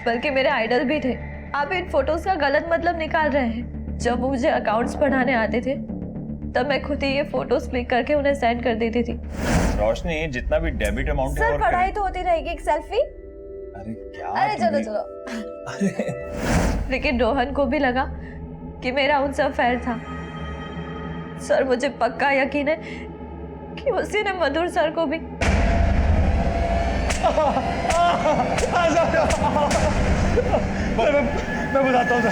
[SPEAKER 16] बल्कि मेरे आइडल भी थे। आप इन फोटोज का गलत मतलब निकाल रहे हैं। जब मुझे अकाउंट्स पढ़ाने आते थे तब मैं खुद ही ये फोटोज क्लिक करके उन्हें सेंड कर देती थी।
[SPEAKER 9] रोशनी, जितना भी डेबिट अमाउंट है
[SPEAKER 16] सर पढ़ाई तो होती रहेगी, एक सेल्फी।
[SPEAKER 9] अरे क्या?
[SPEAKER 16] अरे चलो चलो। लेकिन रोहन को भी लगा कि मेरा उनसे अफेयर था। सर मुझे पक्का यकीन है कि उसी ने मधुर सर को भी।
[SPEAKER 14] मैं बताता हूँ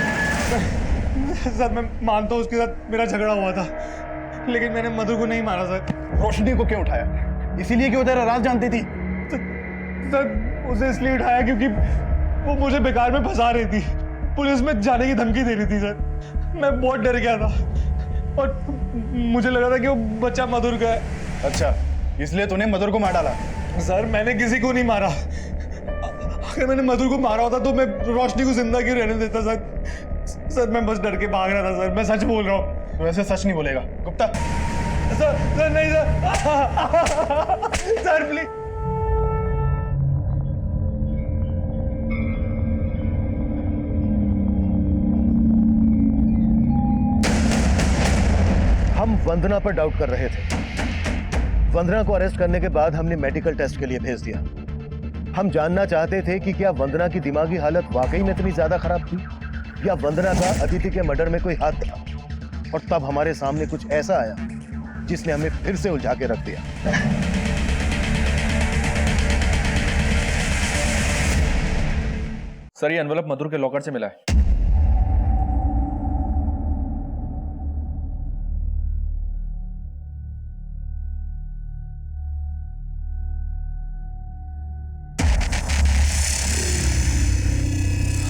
[SPEAKER 14] सर, मैं मानता हूँ उसके साथ मेरा झगड़ा हुआ था, लेकिन मैंने मधुर को नहीं मारा सर।
[SPEAKER 5] रोशनी को क्यों उठाया? इसीलिए कि वो तेरा राज जानती थी?
[SPEAKER 14] सर उसे इसलिए उठाया क्योंकि वो मुझे बेकार में फंसा रही थी, पुलिस में जाने की धमकी दे रही थी सर। मैं बहुत डर गया था और मुझे लगा था कि वो बच्चा मधुर का है।
[SPEAKER 5] अच्छा, इसलिए तूने मधुर को मार डाला?
[SPEAKER 14] सर मैंने किसी को नहीं मारा। अगर मैंने मधुर को मारा होता तो मैं रोशनी को जिंदा क्यों रहने देता सर? सर मैं बस डर के भाग रहा था सर, मैं सच बोल रहा हूँ।
[SPEAKER 5] तो वैसे सच नहीं बोलेगा गुप्ता?
[SPEAKER 14] सर नहीं सर, सर प्लीज।
[SPEAKER 1] हम वंदना पर डाउट कर रहे थे। वंदना को अरेस्ट करने के बाद हमने मेडिकल टेस्ट के लिए भेज दिया। हम जानना चाहते थे कि क्या वंदना की दिमागी हालत वाकई में इतनी ज्यादा खराब थी या वंदना का अदिति के मर्डर में कोई हाथ था। और तब हमारे सामने कुछ ऐसा आया जिसने हमें फिर से उलझा के रख दिया।
[SPEAKER 8] सर ये एनवेलप मधुर के लॉकर से मिला है।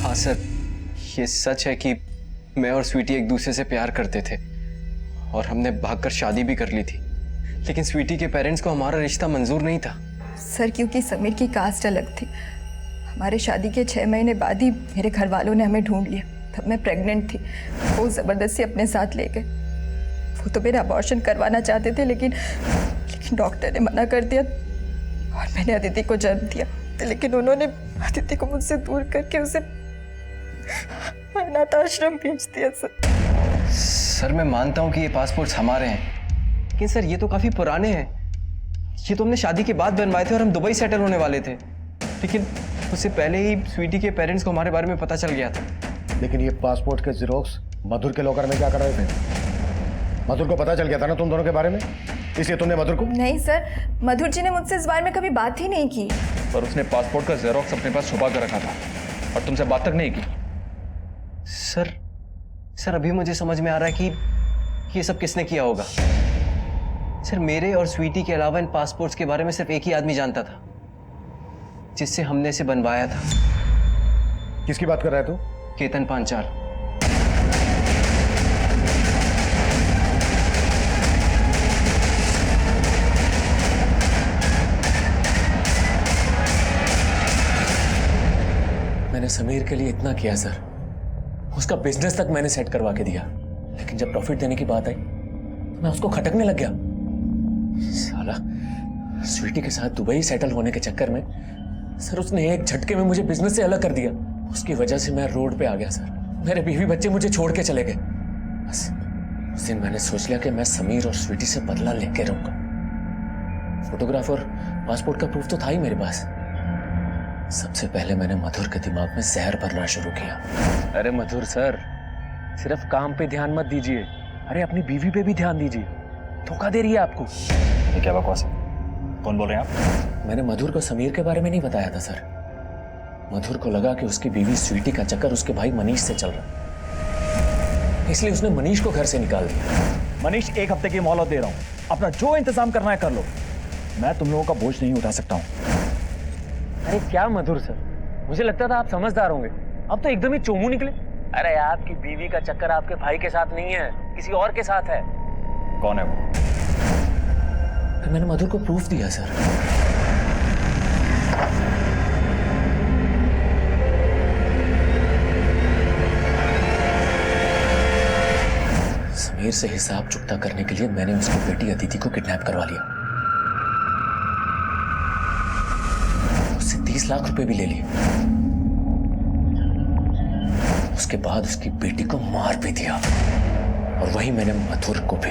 [SPEAKER 2] हाँ सर, ये सच है कि मैं और स्वीटी एक दूसरे से प्यार करते थे और हमने भागकर शादी भी कर ली थी, लेकिन स्वीटी के पेरेंट्स को हमारा रिश्ता मंजूर नहीं था।
[SPEAKER 6] सर क्योंकि समीर की कास्ट अलग थी, हमारे शादी के 6 महीने बाद ही मेरे घर वालों ने हमें ढूंढ लिया। तब मैं प्रेग्नेंट थी। वो ज़बरदस्ती अपने साथ ले गए। वो तो मेरा अबॉर्शन करवाना चाहते थे, लेकिन डॉक्टर ने मना कर दिया और मैंने अदिति को जन्म दिया। लेकिन उन्होंने अदिति को मुझसे दूर करके उसे अनाथ आश्रम भेज दिया।
[SPEAKER 2] सर मैं मानता हूँ कि ये पासपोर्ट्स हमारे हैं, लेकिन सर ये तो काफ़ी पुराने हैं। ये तो हमने शादी के बाद बनवाए थे और हम दुबई सेटल होने वाले थे, लेकिन उससे पहले ही स्वीटी के पेरेंट्स को हमारे बारे में पता चल गया था।
[SPEAKER 1] लेकिन ये पासपोर्ट के ज़ेरॉक्स मधुर के लॉकर में क्या कर रहे थे? मधुर को पता चल गया था ना तुम दोनों के बारे में, इसलिए तुमने मधुर को?
[SPEAKER 6] नहीं सर, मधुर जी ने मुझसे इस बारे में कभी बात ही नहीं की।
[SPEAKER 8] पर उसने पासपोर्ट का जेरोक्स अपने पास छुपा कर रखा था और तुमसे बात तक नहीं की।
[SPEAKER 2] सर अभी मुझे समझ में आ रहा है कि ये सब किसने किया होगा। सर मेरे और स्वीटी के अलावा इन पासपोर्ट्स के बारे में सिर्फ एक ही आदमी जानता था, जिससे हमने इसे बनवाया था।
[SPEAKER 1] किसकी बात कर रहा है तू?
[SPEAKER 2] केतन पांचाल।
[SPEAKER 11] मैंने समीर के लिए इतना किया सर, उसका बिजनेस तक मैंने सेट करवा के दिया, लेकिन जब प्रॉफिट देने की बात आई तो मैं उसको खटकने लग गया। साला स्वीटी के साथ दुबई सेटल होने के चक्कर में सर उसने एक झटके में मुझे बिजनेस से अलग कर दिया। उसकी वजह से मैं रोड पे आ गया सर। मेरे बीवी बच्चे मुझे छोड़ के चले गए। बस उस दिन मैंने सोच लिया कि मैं समीर और स्वीटी से बदला लेके रहूंगा। फोटोग्राफ और पासपोर्ट का प्रूफ तो था ही मेरे पास। सबसे पहले मैंने मधुर के दिमाग में जहर भरना शुरू किया। अरे मधुर सर, सिर्फ काम पे ध्यान मत दीजिए, अरे अपनी बीवी पे भी ध्यान दीजिए। धोखा दे रही है आपको।
[SPEAKER 9] ये क्या बकवास है? कौन बोल रहे हैं आप?
[SPEAKER 11] मैंने मधुर को समीर के बारे में नहीं बताया था सर। मधुर को लगा कि उसकी बीवी स्वीटी का चक्कर उसके भाई मनीष से चल रहा, इसलिए उसने मनीष को घर से निकाल दिया।
[SPEAKER 9] मनीष, 1 हफ्ते की मोहलत दे रहा हूं, अपना जो इंतजाम करना है कर लो। मैं तुम लोगों का बोझ नहीं उठा सकता हूं।
[SPEAKER 11] अरे क्या मधुर सर, मुझे लगता था आप समझदार होंगे, अब तो एकदम ही चोमू निकले। अरे आपकी बीवी का चक्कर आपके भाई के साथ नहीं है, किसी और के साथ है।
[SPEAKER 9] कौन है वो?
[SPEAKER 11] तो मैंने मधुर को प्रूफ दिया सर। समीर से हिसाब चुकता करने के लिए मैंने उसकी बेटी अदिति को किडनैप करवा लिया। उससे 30 लाख रुपए भी ले लिए। उसके बाद उसकी बेटी को मार भी दिया, और वही मैंने मधुर को भी।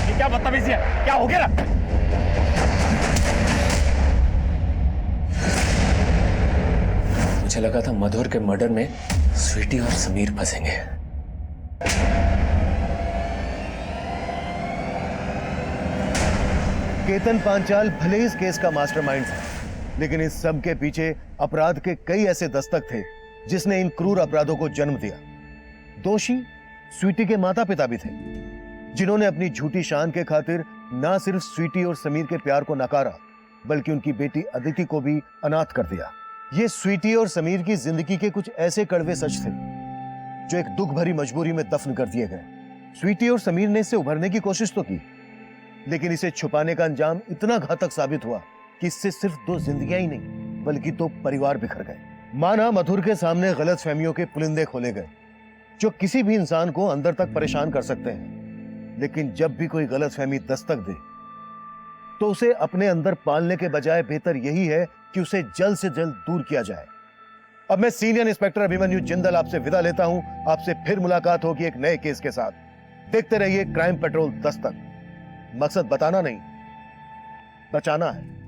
[SPEAKER 9] ये क्या बदतमीजी है? क्या हो गया?
[SPEAKER 11] मुझे लगा था मधुर के मर्डर में स्वीटी और समीर फंसेंगे।
[SPEAKER 1] केतन पांचाल भले इस केस का मास्टरमाइंड था, लेकिन इस सब के पीछे अपराध के कई ऐसे दस्तक थे जिसने इन क्रूर अपराधों को जन्म दिया। दोषी स्वीटी के माता पिता भी थे, जिन्होंने अपनी झूठी शान के खातिर ना सिर्फ स्वीटी और समीर के प्यार को नकारा, बल्कि उनकी बेटी अदिति को भी अनाथ कर दिया। ये स्वीटी और समीर की जिंदगी के कुछ ऐसे कड़वे सच थे जो एक दुख भरी मजबूरी में दफन कर दिए गए। स्वीटी और समीर ने इससे उभरने की कोशिश तो की, लेकिन इसे छुपाने का अंजाम इतना घातक साबित हुआ कि इससे सिर्फ 2 जिंदगियां ही नहीं बल्कि 2 परिवार बिखर गए। माना मधुर के सामने गलतफहमियों के पुलिंदे खोले गए जो किसी भी इंसान को अंदर तक परेशान कर सकते हैं, लेकिन जब भी कोई गलतफहमी दस्तक दे तो उसे अपने अंदर पालने के बजाय बेहतर यही है कि उसे जल्द से जल्द दूर किया जाए। अब मैं सीनियर इंस्पेक्टर अभिमन्यु जिंदल आपसे विदा लेता हूं। आपसे फिर मुलाकात होगी एक नए केस के साथ। देखते रहिए क्राइम पेट्रोल दस्तक। मकसद बताना नहीं, बचाना है।